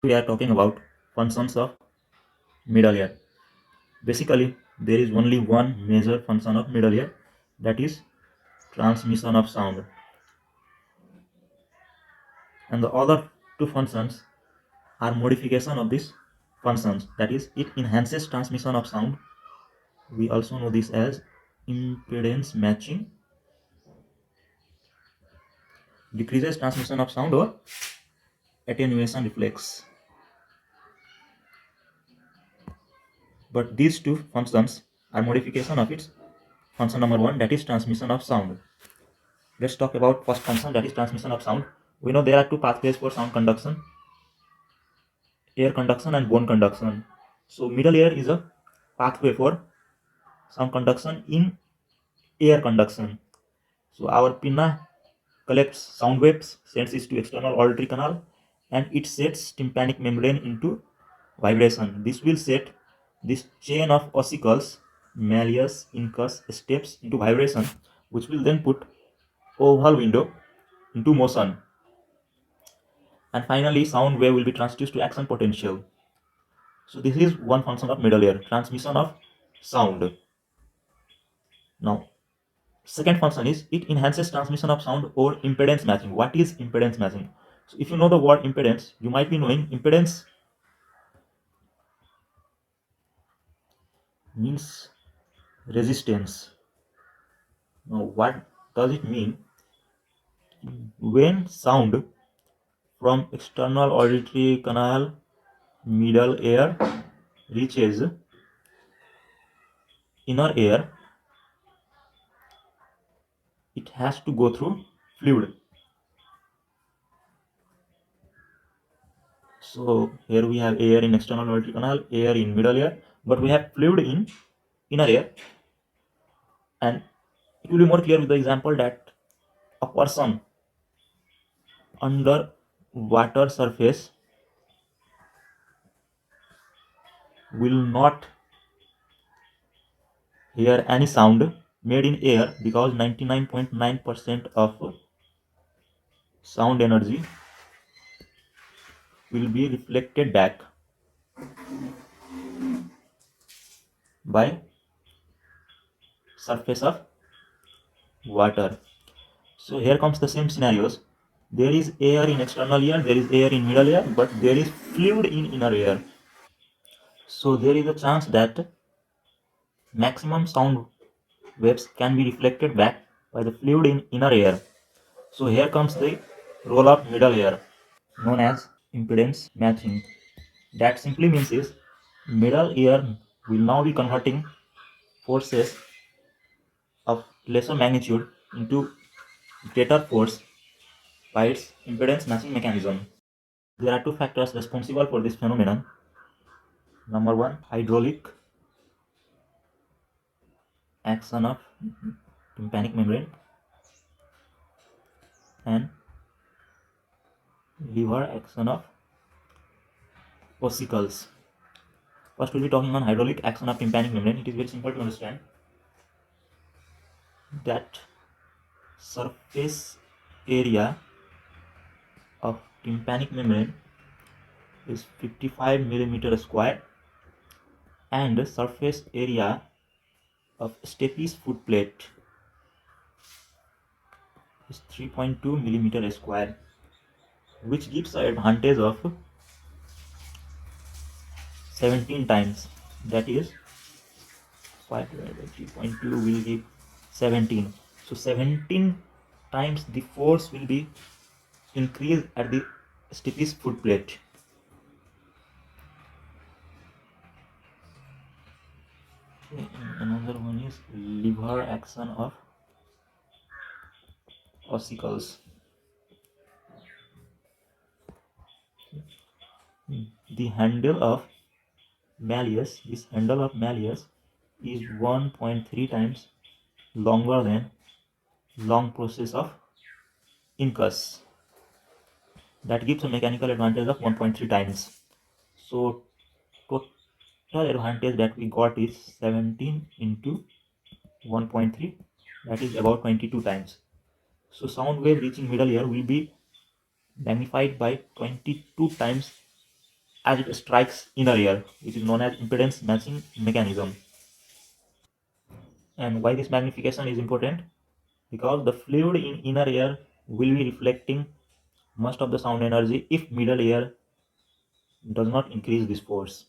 We are talking about functions of middle ear. Basically, there is only one major function of middle ear, that is transmission of sound, and the other two functions are modification of these functions, that is it enhances transmission of sound. We also know this as impedance matching, decreases transmission of sound, or attenuation reflex. But these two functions are modification of its function number one, that is transmission of sound. Let's talk about first function, that is transmission of sound. We know there are two pathways for sound conduction: air conduction and bone conduction. So middle ear is a pathway for sound conduction in air conduction. So our pinna collects sound waves, sends it to external auditory canal, and it sets tympanic membrane into vibration. This will set this chain of ossicles, malleus, incus, steps into vibration, which will then put oval window into motion. And finally, sound wave will be transduced to action potential. So this is one function of middle ear, transmission of sound. Now, second function is it enhances transmission of sound or impedance matching. What is impedance matching? So if you know the word impedance, you might be knowing impedance means resistance. Now, what does it mean? When sound from external auditory canal middle ear reaches inner ear, it has to go through fluid. So here we have air in external auditory canal, air in middle ear, but we have fluid in inner ear. And it will be more clear with the example that a person under water surface will not hear any sound made in air, because 99.9% of sound energy will be reflected back by surface of water. So here comes the same scenarios. There is air in external ear, there is air in middle ear, but there is fluid in inner ear. So there is a chance that maximum sound waves can be reflected back by the fluid in inner ear. So here comes the role of middle ear, known as impedance matching. That simply means is middle ear will now be converting forces of lesser magnitude into greater force by its impedance matching mechanism. There are two factors responsible for this phenomenon. Number one, hydraulic action of tympanic membrane, and lever action of ossicles. First, we'll be talking on hydraulic action of tympanic membrane. It is very simple to understand that surface area of tympanic membrane is 55 millimeter square, and the surface area of stapes foot plate is 3.2 millimeter square, which gives the advantage of 17 times. That is 5 divided by 3.2 will give 17. So 17 times the force will be increased at the stapes foot plate. Another one is lever action of ossicles. The handle of malleus, this handle of malleus is 1.3 times longer than long process of incus. That gives a mechanical advantage of 1.3 times. So total advantage that we got is 17 into 1.3, that is about 22 times. So sound wave reaching middle ear will be magnified by 22 times as it strikes inner ear, which is known as impedance matching mechanism. And why this magnification is important? Because the fluid in inner ear will be reflecting most of the sound energy if middle ear does not increase this force.